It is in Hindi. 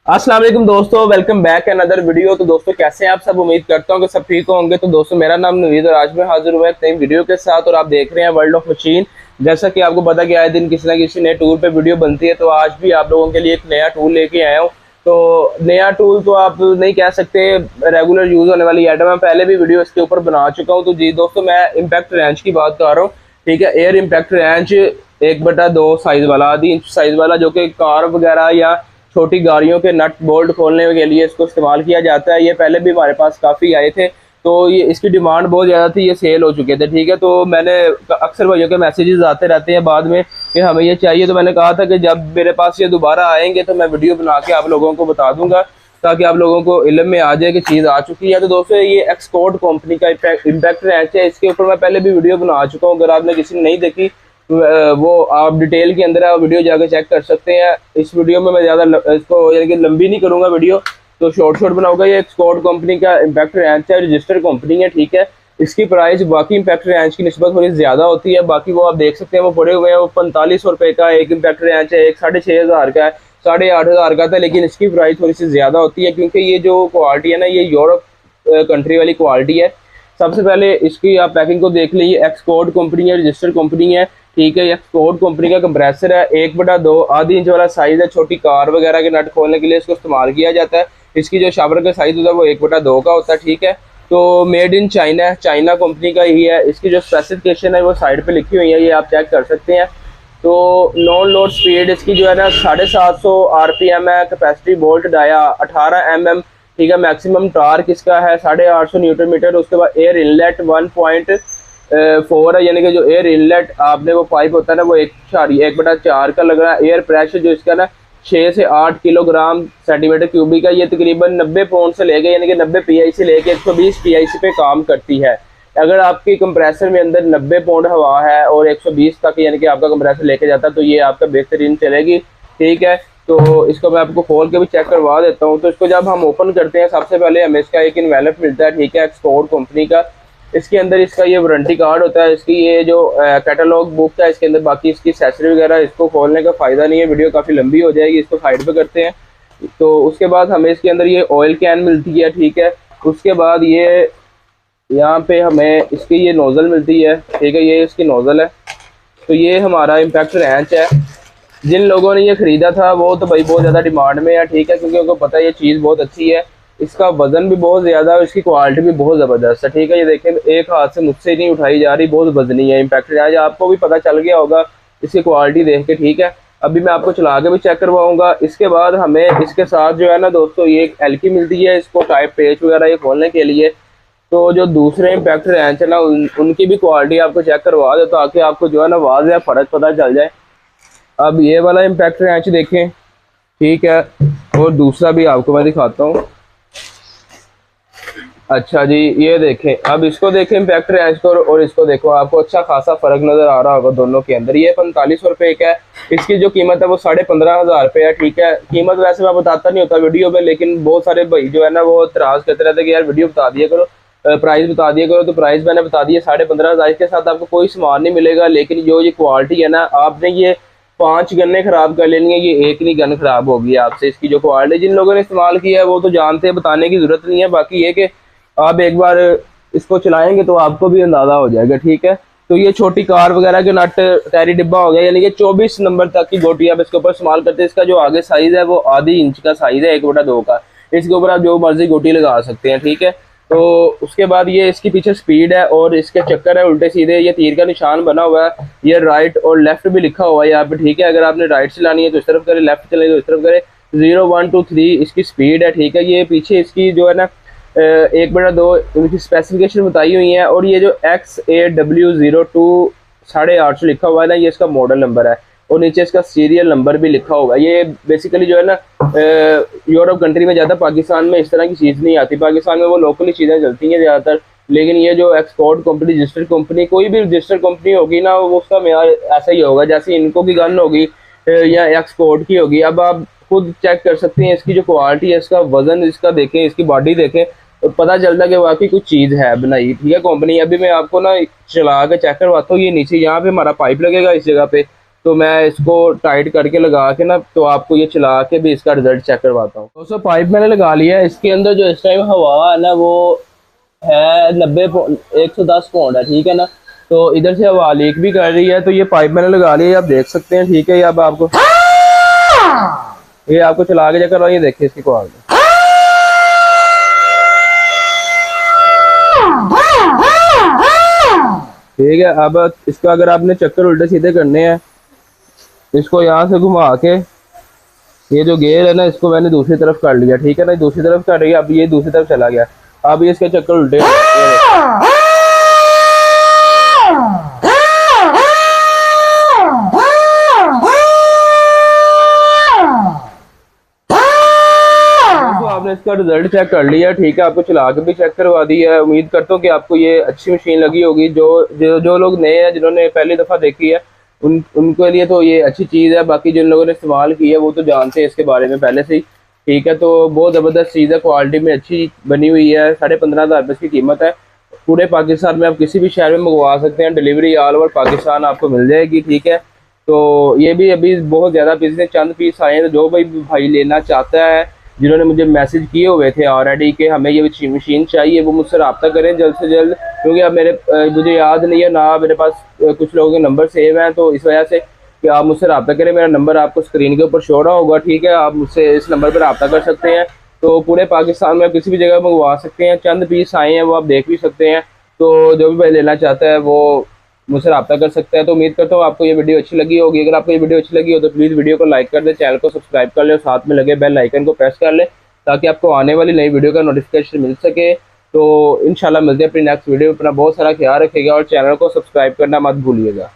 अस्सलाम वालेकुम दोस्तों, वेलकम बैक अनदर वीडियो। तो दोस्तों कैसे हैं आप सब? उम्मीद करता हूँ कि सब ठीक होंगे। तो दोस्तों मेरा नाम नवीद और आज मैं हाजिर हुआ एक नई वीडियो के साथ और आप देख रहे हैं वर्ल्ड ऑफ मशीन। जैसा कि आपको पता कि आए दिन किसी ना किसी नए टूल पे वीडियो बनती है, तो आज भी आप लोगों के लिए एक नया टूल लेके आया हूँ। तो नया टूल तो आप नहीं कह सकते, रेगुलर यूज होने वाली आइटम। मैं पहले भी वीडियो इसके ऊपर बना चुका हूँ। तो जी दोस्तों, मैं इम्पैक्ट रेंच की बात कर रहा हूँ। ठीक है, एयर इम्पैक्ट रेंच 1/2 साइज वाला, आधी इंच साइज वाला, जो कि कार वगैरह या छोटी गाड़ियों के नट बोल्ट खोलने के लिए इसको इस्तेमाल किया जाता है। ये पहले भी हमारे पास काफ़ी आए थे, तो ये इसकी डिमांड बहुत ज़्यादा थी, ये सेल हो चुके थे। ठीक है, तो मैंने अक्सर भाइयों के मैसेजेस आते रहते हैं बाद में कि हमें ये चाहिए, तो मैंने कहा था कि जब मेरे पास ये दोबारा आएंगे तो मैं वीडियो बना के आप लोगों को बता दूंगा, ताकि आप लोगों को इल्म में आ जाए कि चीज़ आ चुकी है। तो दोस्तों ये एक्सपोर्ट कंपनी का इम्पैक्ट रेंच है। इसके ऊपर मैं पहले भी वीडियो बना चुका हूँ। अगर आपने किसी ने नहीं देखी वो आप डिटेल के अंदर है, वीडियो जाकर चेक कर सकते हैं। इस वीडियो में मैं ज़्यादा इसको यानी कि लंबी नहीं करूँगा वीडियो, तो शॉर्ट बनाऊंगा। ये एक्सपोर्ट कंपनी का इम्पैक्ट रेंच है, रजिस्टर्ड कंपनी है। ठीक है, इसकी प्राइस बाकी इम्पैक्ट रेंच की निस्बत थोड़ी ज़्यादा होती है। बाकी वो आप देख सकते हैं, वो पड़े हुए हैं, वो 4500 रुपये का एक इम्पैक्ट रेंच है, एक 6500 का है, 8500 का था। लेकिन इसकी प्राइस थोड़ी सी ज़्यादा होती है, क्योंकि ये जो क्वालिटी है ना, ये यूरोप कंट्री वाली क्वालिटी है। सबसे पहले इसकी आप पैकिंग को देख लीजिए। एक्सपोर्ट कंपनी है, रजिस्टर्ड कंपनी है। ठीक है, एक्सपोर्ट कंपनी का कंप्रेसर है, 1/2 आधी इंच वाला साइज है। छोटी कार वगैरह के नट खोलने के लिए इसको इस्तेमाल किया जाता है। इसकी जो शावर का साइज होता है वो 1/2 का होता है। ठीक है, तो मेड इन चाइना है, चाइना कंपनी का ही है। इसकी जो स्पेसिफिकेशन है वो साइड पे लिखी हुई है, ये आप चेक कर सकते हैं। तो नॉन लोड स्पीड इसकी जो है ना 750 RPM है। Capacity bolt dia 18 mm। ठीक है, मैक्सिमम टार्क इसका है 850 न्यूटन मीटर। उसके बाद एयर इनलेट 1.4 है, यानी कि जो एयर इनलेट आपने वो पाइप होता है ना, वो 1/4 का लग रहा है। एयर प्रेशर जो इसका ना 6 से 8 किलोग्राम सेंटीमीटर क्यूबिक का, ये तकरीबन 90 पाउंड से लेके यानी कि 90 PI से लेके 120 PI पे काम करती है। अगर आपकी कंप्रेसर में अंदर 90 पाउंड हवा है और 120 तक यानी कि आपका कंप्रेसर लेके जाता है, तो ये आपका बेहतरीन चलेगी। ठीक है, तो इसको मैं आपको खोल के भी चेक करवा देता हूँ। तो इसको जब हम ओपन करते हैं, सबसे पहले हमें इसका एक इन्वेलप मिलता है। ठीक है, एक्सपोर्ट कंपनी का। इसके अंदर इसका ये वारंटी कार्ड होता है, इसकी ये जो कैटलॉग बुक है इसके अंदर। बाकी इसकी एक्सेसरी वगैरह इसको खोलने का फ़ायदा नहीं है, वीडियो काफ़ी लंबी हो जाएगी, इसको साइड पे करते हैं। तो उसके बाद हमें इसके अंदर ये ऑयल कैन मिलती है। ठीक है, उसके बाद ये यहाँ पे हमें इसकी ये नोज़ल मिलती है। ठीक है, ये इसकी नोज़ल है। तो ये हमारा इम्पैक्ट रेंच है। जिन लोगों ने ये ख़रीदा था वो तो भाई बहुत ज़्यादा डिमांड में है। ठीक है, क्योंकि उनको पता है ये चीज़ बहुत अच्छी है, इसका वजन भी बहुत ज़्यादा है, इसकी क्वालिटी भी बहुत ज़बरदस्त है। ठीक है, ये देखें, एक हाथ से मुझसे नहीं उठाई जा रही, बहुत वजनी है इम्पैक्ट रेंच। आपको भी पता चल गया होगा इसकी क्वालिटी देख के। ठीक है, अभी मैं आपको चला के भी चेक करवाऊँगा। इसके बाद हमें इसके साथ जो है ना दोस्तों, ये एक एलकी मिलती है, इसको टाइप पेच वगैरह ये खोलने के लिए। तो जो दूसरे इम्पैक्ट रेंच है ना, उनकी भी क्वालिटी आपको चेक करवा दे, ताकि आपको जो है ना वाज़ेह फ़र्क पता चल जाए। अब ये वाला इम्पैक्ट रेंच देखें। ठीक है, और दूसरा भी आपको मैं दिखाता हूँ। अच्छा जी, ये देखें, अब इसको देखें इम्पैक्ट रेंच को और इसको देखो, आपको अच्छा खासा फर्क नजर आ रहा होगा दोनों के अंदर। ये 4500 रुपये का है, इसकी जो कीमत है वो 15,500 रुपये है। ठीक है, कीमत वैसे मैं बताता नहीं होता वीडियो में, लेकिन बहुत सारे भाई जो है ना वो इतराज़ करते रहते हैं कि यार वीडियो बता दिया करो, प्राइस बता दिया करो। तो प्राइस मैंने बता दिया 15,500 के साथ आपको कोई सामान नहीं मिलेगा। लेकिन जो ये क्वालिटी है ना, आपने ये 5 गन्ने खराब कर लेंगे, ये एक नहीं गन खराब होगी आपसे। इसकी जो क्वालिटी जिन लोगों ने इस्तेमाल किया है वो तो जानते हैं, बताने की जरूरत नहीं है। बाकी ये कि आप एक बार इसको चलाएंगे तो आपको भी अंदाजा हो जाएगा। ठीक है, तो ये छोटी कार वगैरह के नट टैरी डिब्बा हो गया, यानी कि 24 नंबर तक की गोटी आप इसके ऊपर इस्तेमाल करते हैं। इसका जो आगे साइज है वो आधी इंच का साइज है, 1/2 का। इसके ऊपर आप जो मर्जी गोटी लगा सकते हैं। ठीक है, तो उसके बाद ये इसकी पीछे स्पीड है और इसके चक्कर है उल्टे सीधे, ये तीर का निशान बना हुआ है। ये राइट और लेफ्ट भी लिखा हुआ है यहाँ पे। ठीक है, अगर आपने राइट चलानी है तो इस तरफ करें, लेफ्ट चलानी तो इस तरफ करें। 0 1 2 3 इसकी स्पीड है। ठीक है, ये पीछे इसकी जो है ना 1/2 इनकी स्पेसिफिकेशन बताई हुई है। और ये जो XAW02 850 लिखा हुआ है ना, ये इसका मॉडल नंबर है और नीचे इसका सीरियल नंबर भी लिखा हुआ है। ये बेसिकली जो है ना यूरोप कंट्री में ज़्यादा, पाकिस्तान में इस तरह की चीज़ नहीं आती। पाकिस्तान में वो लोकली चीज़ें चलती हैं ज़्यादातर। लेकिन ये जो एक्सपोर्ट कंपनी, रजिस्टर्ड कंपनी, कोई भी रजिस्टर्ड कंपनी होगी ना, वो उसका मेयार ऐसा ही होगा, जैसे इनको की गन होगी या एक्सपोर्ट की होगी। अब आप खुद चेक कर सकते हैं इसकी जो क्वालिटी है, इसका वजन इसका देखें, इसकी बॉडी देखें, तो पता चलता है कि वाकई कुछ चीज़ है बनाई। ठीक है, कंपनी। अभी मैं आपको ना चला के चेक करवाता हूँ। ये नीचे यहाँ पे हमारा पाइप लगेगा इस जगह पे, तो मैं इसको टाइट करके लगा के ना तो आपको ये चला के भी इसका रिजल्ट चेक करवाता हूँ। दोस्तों पाइप मैंने लगा लिया है, इसके अंदर जो इस टाइम हवा है ना वो है 110 पाउंड है, ठीक है ना। तो इधर से हवा लीक भी कर रही है, तो ये पाइप मैंने लगा लिया है, आप देख सकते हैं, ठीक है। ये आपको चला के चेक करवाइए, ये देखिए इसकी क्वालिटी, ठीक है। अब इसका अगर आपने चक्कर उल्टे सीधे करने हैं, इसको यहाँ से घुमा के ये जो गेयर है ना इसको मैंने दूसरी तरफ कर लिया, ठीक है ना, दूसरी तरफ कर रही है। अब ये दूसरी तरफ चला गया, अब ये इसके चक्कर उल्टे तो आपने इसका रिजल्ट चेक कर लिया, ठीक है। आपको चला के भी चेक करवा दिया है। उम्मीद करता हूँ कि आपको ये अच्छी मशीन लगी होगी। जो लोग नए हैं, जिन्होंने पहली दफ़ा देखी है, उनके लिए तो ये अच्छी चीज़ है। बाकी जिन लोगों ने इस्तेमाल की है वो तो जानते हैं इसके बारे में पहले से ही, ठीक है। तो बहुत ज़बरदस्त चीज़ है, क्वालिटी में अच्छी बनी हुई है। 15,500 रुपये इसकी कीमत है। पूरे पाकिस्तान में आप किसी भी शहर में मंगवा सकते हैं, डिलीवरी ऑल ओवर पाकिस्तान आपको मिल जाएगी, ठीक है। तो ये भी अभी बहुत ज़्यादा पीस चंद पीस आए हैं, तो जो भाई लेना चाहता है, जिन्होंने मुझे मैसेज किए हुए थे ऑलरेडी कि हमें ये मशीन चाहिए, वो मुझसे रब्ता करें जल्द से जल्द, क्योंकि अब मुझे याद नहीं है ना, मेरे पास कुछ लोगों के नंबर सेव हैं, तो इस वजह से कि आप मुझसे रब्ता करें। मेरा नंबर आपको स्क्रीन के ऊपर शो रहा होगा, ठीक है। आप मुझसे इस नंबर पर रब्ता कर सकते हैं। तो पूरे पाकिस्तान में आप किसी भी जगह मंगवा सकते हैं। चंद पीस आए हैं, वो आप देख भी सकते हैं। तो जो भी भाई लेना चाहता है वो मुझसे रब्ता कर सकता है। तो उम्मीद करता हूँ आपको ये वीडियो अच्छी लगी होगी। अगर आपको ये वीडियो अच्छी लगी हो तो प्लीज़ वीडियो को लाइक कर दे, चैनल को सब्सक्राइब कर ले और साथ में लगे बेल आइकन को प्रेस कर ले, ताकि आपको आने वाली नई वीडियो का नोटिफिकेशन मिल सके। तो इंशाल्लाह मिलते हैं अपनी नेक्स्ट वीडियो में। अपना बहुत सारा ख्याल रखिएगा और चैनल को सब्सक्राइब करना मत भूलिएगा।